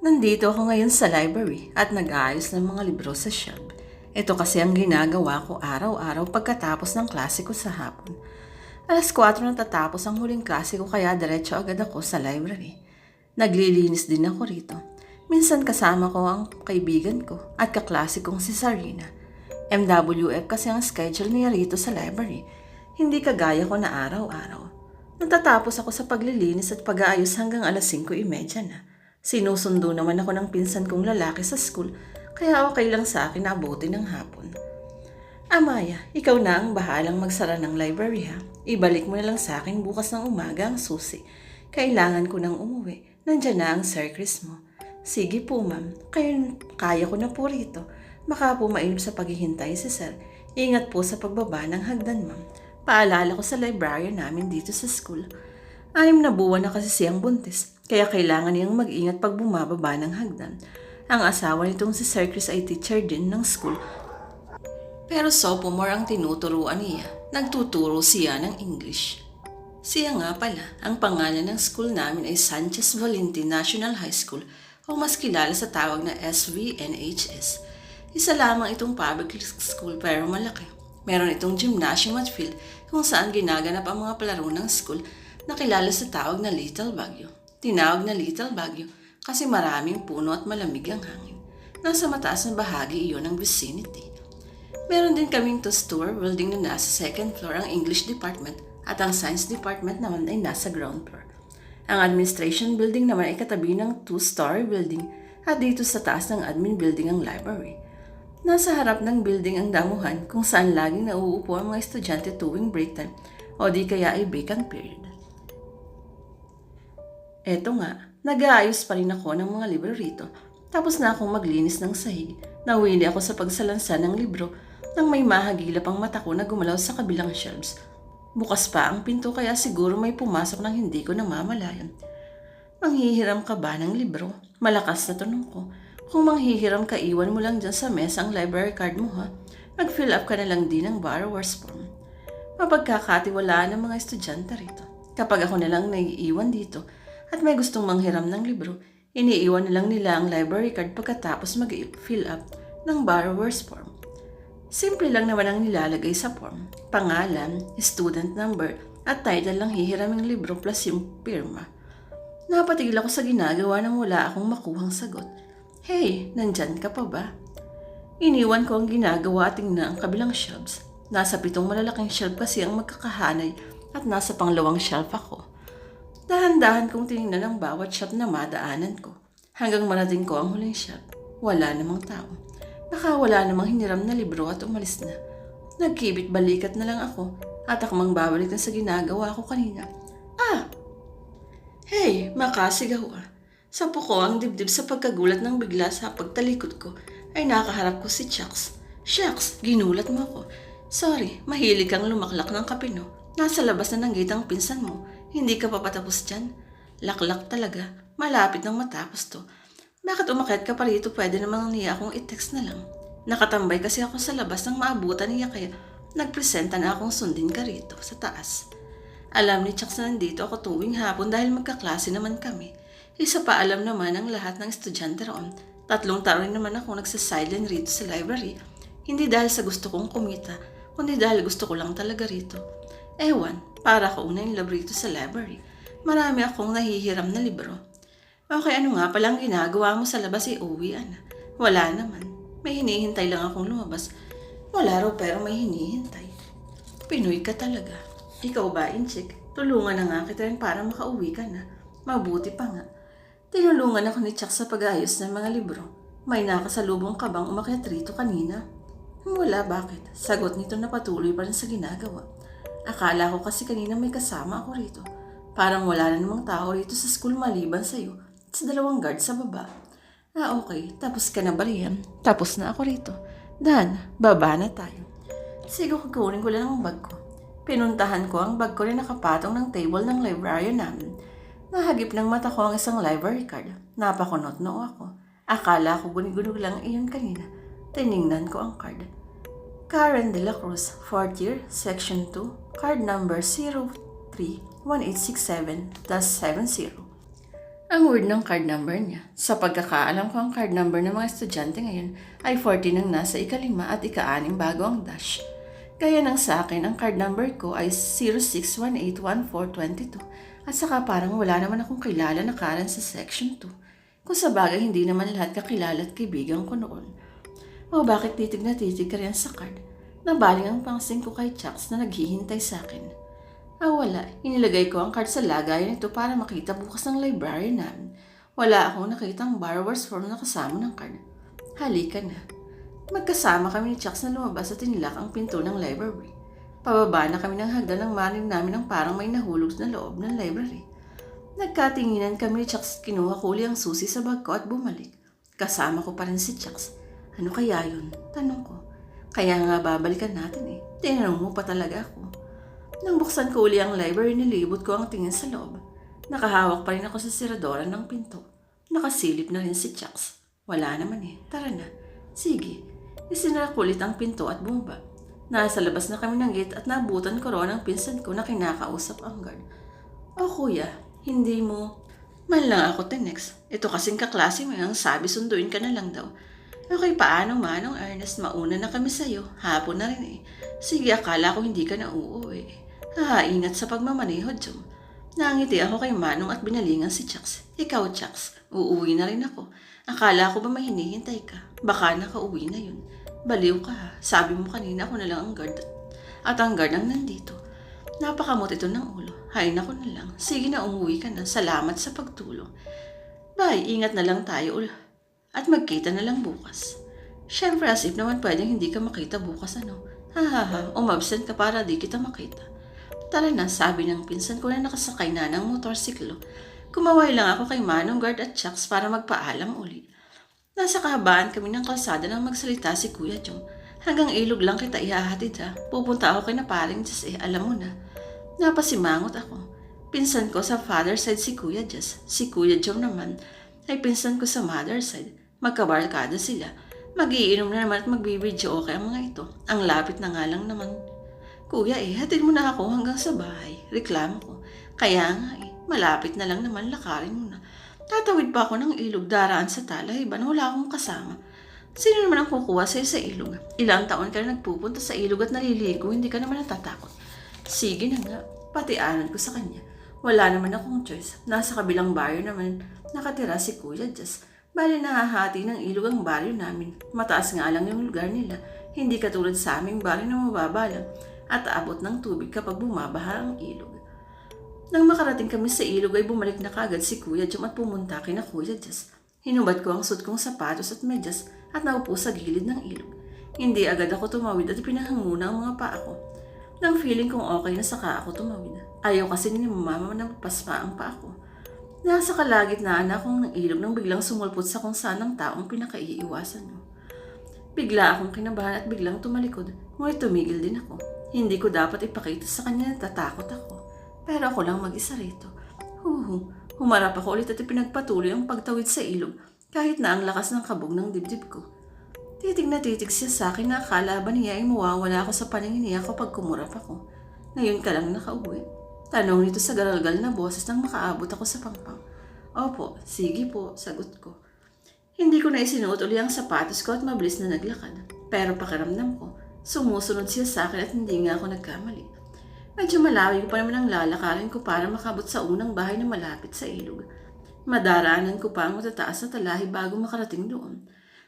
Nandito ako ngayon sa library at nag-aayos ng mga libro sa shelf. Ito kasi ang ginagawa ko araw-araw pagkatapos ng klase ko sa hapon. 4:00 natatapos ang huling klase ko kaya diretso agad ako sa library. Naglilinis din ako rito. Minsan kasama ko ang kaibigan ko at kaklase kong si Sarina. MWF kasi ang schedule niya rito sa library. Hindi kagaya ko na araw-araw. Natatapos ako sa paglilinis at pag-aayos hanggang 5:30 na. Sinusundo naman ako ng pinsan kong lalaki sa school, kaya okay lang sa akin na abutin ng hapon. Amaya, ikaw na ang bahalang magsara ng library ha. Ibalik mo na lang sa akin bukas ng umaga ang susi. Kailangan ko nang umuwi. Nandiyan na ang circus mo. Sige po ma'am, kaya ko na po rito. Baka po mainip sa paghihintay si sir. Ingat po sa pagbaba ng hagdan ma'am. Paalala ko sa librarian namin dito sa school. 6 na buwan na kasi siyang buntis, kaya kailangan niyang mag-ingat pag bumababa ng hagdan. Ang asawa nitong si Sir Chris ay teacher din ng school. Pero sophomore ang tinuturuan niya. Nagtuturo siya ng English. Siya nga pala, ang pangalan ng school namin ay Sanchez Valentin National High School o mas kilala sa tawag na SVNHS. Isa lamang itong public school pero malaki. Meron itong gymnasium at field kung saan ginaganap ang mga palaro ng school na kilala sa tawag na Little Baguio. Tinawag na Little Baguio kasi maraming puno at malamig ang hangin. Nasa mataas na bahagi iyon ng vicinity. Meron din kaming two-story building na nasa second floor ang English department at ang science department naman ay nasa ground floor. Ang administration building naman ay katabi ng two-story building at dito sa taas ng admin building ang library. Nasa harap ng building ang damuhan kung saan laging nauupo ang mga estudyante tuwing break time o di kaya ay vacant period. Eto nga, nag-aayos pa rin ako ng mga libro rito. Tapos na akong maglinis ng sahig. Nawili ako sa pagsalansa ng libro nang may mahagilap ang mata ko na gumalaw sa kabilang shelves. Bukas pa ang pinto kaya siguro may pumasok nang hindi ko namamalayan. Manghihiram ka ba ng libro? Malakas na tanong ko. Kung manghihiram ka, iwan mo lang dyan sa mesa ang library card mo ha. Mag-fill up ka na lang din ng borrower's form. Mapagkakatiwalaan ng mga estudyante rito. Kapag ako na lang naiiwan dito, at may gustong manghiram ng libro, iniiwan na lang nila ang library card pagkatapos mag-fill up ng borrower's form. Simple lang naman ang nilalagay sa form. Pangalan, student number, at title lang hihiraming libro plus yung pirma. Napatigil ako sa ginagawa nang wala akong makuhang sagot. Hey, nandyan ka pa ba? Iniwan ko ang ginagawa at tingnan ang kabilang shelves. Nasa 7 malalaking shelf kasi ang magkakahanay at nasa panglawang shelf ako. Dahan-dahan kong tinignan ang bawat shop na madaanan ko. Hanggang marating ko ang huling shop. Wala namang tao. Baka wala namang hiniram na libro at umalis na. Nagkibit balikat na lang ako at akmang babalik na sa ginagawa ko kanina. Hey, makasigaw ah. Sampo ko ang dibdib sa pagkagulat ng bigla sa pagtalikod ko ay nakaharap ko si Chucks. Shucks, ginulat mo ako. Sorry, mahilig kang lumaklak ng kape no. Nasa labas na ng gate ang pinsan mo. Hindi ka pa patapos dyan. Laklak talaga. Malapit nang matapos to. Bakit umakyat ka pa rito? Pwede namang niya akong i-text na lang. Nakatambay kasi ako sa labas nang maabutan niya kaya nagpresenta na akong sundin ka rito sa taas. Alam ni Chucks na nandito ako tuwing hapon dahil magkaklase naman kami. Isa pa alam naman ang lahat ng estudyante roon. 3 taon naman ako nagsasilent rito sa library. Hindi dahil sa gusto kong kumita, kundi dahil gusto ko lang talaga rito. Ewan, para ako una yung love rito sa library. Marami akong nahihiram na libro. Okay, ano nga palang ginagawa mo sa labas uwian? Wala naman. May hinihintay lang akong lumabas. Wala raw pero may hinihintay. Pinoy ka talaga. Ikaw ba, Inchik? Tulungan na nga kita rin para makauwi ka na. Mabuti pa nga. Tinulungan ako ni Chuck sa pag-ayos ng mga libro. May nakasalubong ka bang umakyat rito kanina? Wala, bakit? Sagot nito na patuloy pa rin sa ginagawa. Akala ko kasi kanina may kasama ako rito. Parang wala na namang tao rito sa school maliban sa'yo at sa 2 guard sa baba. Okay. Tapos ka na ba riyan? Tapos na ako rito. Dan, baba na tayo. Sige, kukunin ko lang ang bag ko. Pinuntahan ko ang bag ko na nakapatong ng table ng librarian namin. Nahagip ng mata ko ang isang library card. Napakunot-noo ako. Akala ko guni-gunog lang iyon kanina. Tiningnan ko ang card. Karen de la Cruz, 4th year, Section 2, card number 031867-70. Ang weird ng card number niya. Sa pagkakaalam ko, ang card number ng mga estudyante ngayon ay 40 nang nasa ika-5 at ika-6 bago ang dash. Kaya nang sa akin, ang card number ko ay 06181422 at saka parang wala naman akong kilala na Karen sa section 2. Kung sa bagay, hindi naman lahat kakilala at kaibigan ko noon. O bakit titig na titig ka rin sa card? Nabaling ang pansin ko kay Chucks na naghihintay sa akin. Wala. Inilagay ko ang card sa lagayan nito para makita bukas ng library namin. Wala akong nakitang borrower's form na kasama ng card. Halika na. Magkasama kami ni Chucks na lumabas at tinilak ang pinto ng library. Pababa na kami ng hagdan ng manig namin ng parang may nahulog na loob ng library. Nagkatinginan kami ni Chucks at kinuha ko uli ang susi sa bag ko at bumalik. Kasama ko pa rin si Chucks. Ano kaya yun? Tanong ko. Kaya nga babalikan natin eh. Tinanong mo pa talaga ako. Nang buksan ko uli ang library, nilibot ko ang tingin sa loob. Nakahawak pa rin ako sa siradora ng pinto. Nakasilip na rin si Chucks. Wala naman eh. Tara na. Sige. Isinara ko ulit ang pinto at bumaba. Nasa labas na kami ng gate at nabutan ko roon ang pinsan ko na kinakausap ang guard. Kuya, hindi mo... Man lang ako tinex. Ito kasing kaklase mo ang sabi sunduin ka na lang daw. Okay, paano manong Ernest, mauna na kami sa'yo. Hapon na rin eh. Sige, akala ko hindi ka na uuwi. Ingat sa pagmamaneho, Jom. Nangiti ako kay Manong at binalingan si Chucks. Ikaw, Chucks, uuwi na rin ako. Akala ko ba may hinihintay ka? Baka nakauwi na yun. Baliw ka ha. Sabi mo kanina ako na lang ang guard. At ang guard ang nandito. Napakamot ito ng ulo. Hay nako na lang. Sige na, umuwi ka na. Salamat sa pagtulong. Bye, ingat na lang tayo at magkita na lang bukas. Siyempre as if naman pwedeng hindi ka makita bukas ano. Umabsent ka para di kita makita. Tara na, sabi ng pinsan ko na nakasakay na ng motorsiklo. Kumaway lang ako kay Manong Guard at Chucks para magpaalam uli. Nasa kahabaan kami ng kalsada nang magsalita si Kuya Jong. Hanggang ilog lang kita ihahatid ha. Pupunta ako kay na paring Jess alam mo na. Napasimangot ako. Pinsan ko sa father side si Kuya Jess. Si Kuya Jong naman ay pinsan ko sa mother side. Magkabarkada sila. Magiinom na naman at magbibidyo okay ang mga ito. Ang lapit na nga lang naman. Kuya hatid mo na ako hanggang sa bahay. Reklamo ko. Kaya nga malapit na lang naman, lakarin mo na. Tatawid pa ako ng ilog, daraan sa Talahibaan, wala akong kasama. Sino naman ang kukuha sa'yo sa ilog? Ilang taon ka na nagpupunta sa ilog at naliligo, hindi ka naman natatakot. Sige na nga, patianan ko sa kanya. Wala naman akong choice. Nasa kabilang baryo naman nakatira si Kuya Jess. Bali nahahati ng ilog ang baryo namin. Mataas nga lang yung lugar nila. Hindi katulad sa aming baryo na mababa lang at aabot ng tubig kapag bumabaha ang ilog. Nang makarating kami sa ilog ay bumalik na kagad si Kuya Jom at pumunta kina Kuya Jess. Hinubad ko ang suot kong sapatos at medyas at naupo sa gilid ng ilog. Hindi agad ako tumawid at pinahang muna ang mga paa ko. Nang feeling kong okay na saka ako tumawid. Ayaw kasi ni mama na magpaspa ang paa ko. Nasa kalagitnaan akong ng ilog nang biglang sumulpot sa kung saan ang taong pinakaiiwasan mo. Bigla akong kinabahan at biglang tumalikod, ngunit tumigil din ako. Hindi ko dapat ipakita sa kanya na tatakot ako. Pero ako lang mag-isa rito. Humarap ako ulit at ipinagpatuloy ang pagtawid sa ilog kahit na ang lakas ng kabog ng dibdib ko. Titig na titig siya sa akin na akala ba niya ay mawawala ako sa paningin niya kapag kumurap ako. Ngayon ka lang nakauwi. Tanong nito sa garalgal na boses nang makaabot ako sa pangpang. Opo, sige po, sagot ko. Hindi ko na isinuot uli ang sapatos ko at mabilis na naglakad. Pero pakiramdam ko, sumusunod siya sa akin at hindi nga ako nagkamali. Medyo malayo pa naman ang lalakarin ko para makabot sa unang bahay na malapit sa ilog. Madaraanan ko pa ang matataas na talahi bago makarating doon.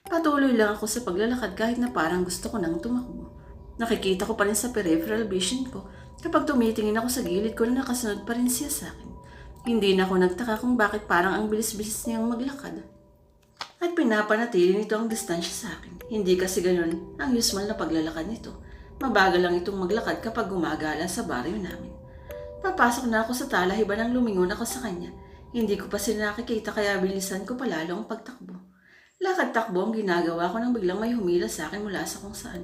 Patuloy lang ako sa paglalakad kahit na parang gusto ko nang tumakbo. Nakikita ko pa rin sa peripheral vision ko kapag tumitingin ako sa gilid ko na nakasunod pa rin siya sa akin. Hindi na ako nagtaka kung bakit parang ang bilis-bilis niyang maglakad. At pinapanatili nito ang distansya sa akin. Hindi kasi ganun ang usual na paglalakad nito. Mabagal lang itong maglakad kapag gumagala sa baryo namin. Papasok na ako sa Talahibaan nang lumingon ako sa kanya. Hindi ko pa sila nakikita kaya bilisan ko palalo ang pagtakbo. Lakad-takbo ang ginagawa ko nang biglang may humila sa akin mula sa kung saan.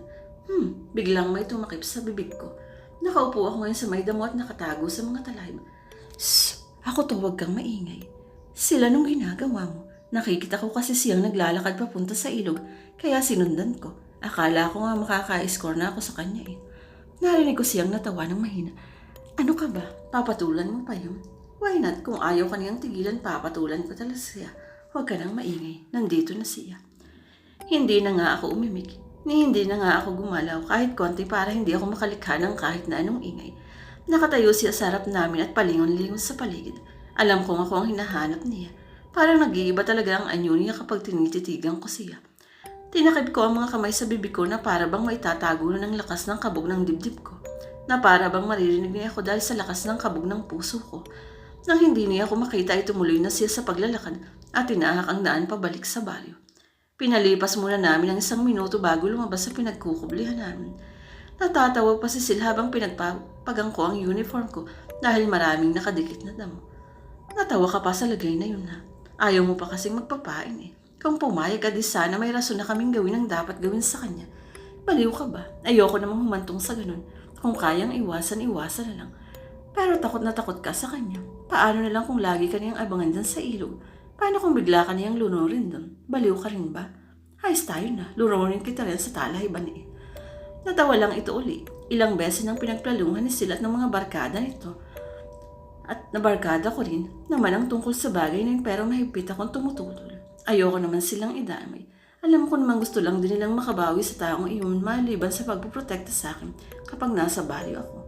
Biglang may tumakip sa bibig ko. Nakaupo ako ngayon sa may damo at nakatago sa mga talahib. Shh! Ako to, huwag kang maingay. Sila nung ginagawa mo. Nakikita ko kasi siyang naglalakad papunta sa ilog kaya sinundan ko. Akala ko nga makaka-score na ako sa kanya eh. Narinig ko siyang natawa ng mahina. Ano ka ba? Papatulan mo pa yun? Why not? Kung ayaw ka niyang tigilan, papatulan ko talaga siya. Huwag ka nang maingay. Nandito na siya. Hindi na nga ako umimik, ni hindi na nga ako gumalaw kahit konti para hindi ako makalikha ng kahit na anong ingay. Nakatayo siya sa harap namin at palingon-lingon sa paligid. Alam kong ako ang hinahanap niya. Parang nag-iiba talaga ang anyo niya kapag tinititigan ko siya. Tinakip ko ang mga kamay sa bibig ko na para bang maitatago na ng lakas ng kabog ng dibdib ko. Na para bang maririnig niya ako dahil sa lakas ng kabog ng puso ko. Nang hindi niya ako makita ay tumuloy na siya sa paglalakad at tinahak ang daan pabalik sa baryo. Pinalipas muna namin ang 1 minuto bago lumabas sa pinagkukublihan namin. Natatawa pa si Sil habang pinagpapagang ko ang uniform ko dahil maraming nakadikit na damo. Natawa ka pa sa lagay na yun ha. Ayaw mo pa kasing magpapain eh. Kung pumayag ka di sana may rason na kaming gawin ang dapat gawin sa kanya. Baliw ka ba? Ayoko namang humantong sa ganun. Kung kayang iwasan na lang. Pero takot na takot ka sa kanya. Paano na lang kung lagi ka niyang abangan dyan sa ilog? Paano kung bigla ka niyang lunurin doon? Baliw ka rin ba? Ayos tayo na. Lunurin kita rin sa talahiban eh. Natawa lang ito uli. Ilang beses nang pinagplalungan ni Sil at ng mga barkada nito. At nabarkada ko rin naman ang tungkol sa bagay na yun pero mahigpit akong tumututol. Ayoko naman silang idamay. Alam ko naman gusto lang din nilang makabawi sa taong iyon maliban sa pagpuprotekta sa akin kapag nasa baryo ako.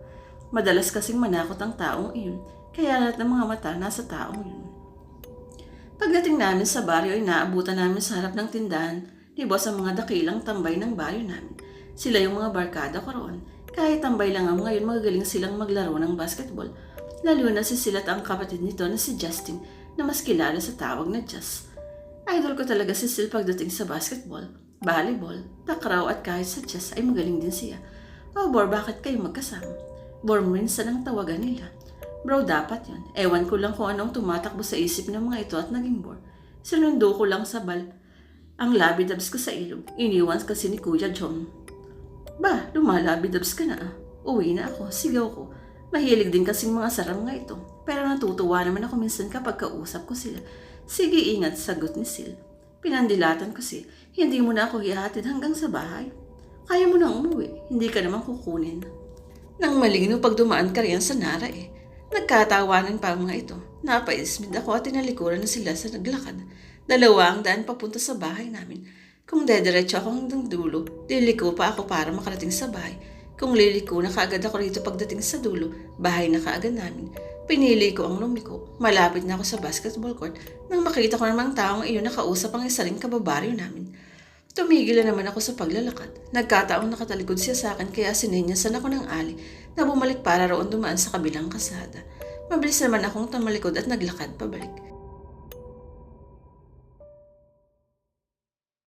Madalas kasing manakot ang taong iyon kaya lahat ng mga mata nasa taong iyon. Pagdating namin sa baryo ay naabutan namin sa harap ng tindahan ni boss ang mga dakilang tambay ng baryo namin. Sila yung mga barkada ko roon. Kahit tambay lang ang ngayon magagaling silang maglaro ng basketball. Lalo na si Sil at ang kapatid nito na si Justin na mas kilala sa tawag na Jazz. Idol ko talaga si Sil pagdating sa basketball, volleyball, takraw at kahit sa chess ay magaling din siya. Oh Bor, bakit kayo magkasama? Bor Marines ang tawagan nila. Bro, dapat yun. Ewan ko lang kung anong tumatakbo sa isip ng mga ito at naging bor. Sinundo ko lang sa ang labidabs ko sa ilog. Iniwan kasi ni Kuya John. Ba, lumalabidabs ka na ah. Uwi na ako, sigaw ko. Mahilig din kasing mga saram nga ito. Pero natutuwa naman ako minsan kapag kausap ko sila. Sige, ingat, sagot ni Sil. Pinandilatan ko si, hindi mo na ako hihatid hanggang sa bahay. Kaya mo nang umuwi, hindi ka naman kukunin. Nang malinaw pag dumaan ka riyan sa Nara eh. Nagkatawanan pa ang mga ito. Napaismid ako at tinalikuran na sila sa naglakad. 2 ang daan papunta sa bahay namin. Kung dediretso ako hanggang dulo, liliko pa ako para makarating sa bahay. Kung liliko na kaagad ako rito pagdating sa dulo, bahay na kaagad namin. Pinili ko ang lumiko. Malapit na ako sa basketball court nang makita ko namang taong iyon nakausap ang isa ring kababaryo namin. Tumigil na naman ako sa paglalakad. Nagkataong nakatalikod siya sa akin kaya sinenyasan ako ng ali na bumalik para roon dumaan sa kabilang kasada. Mabilis naman akong tamalikod at naglakad pabalik.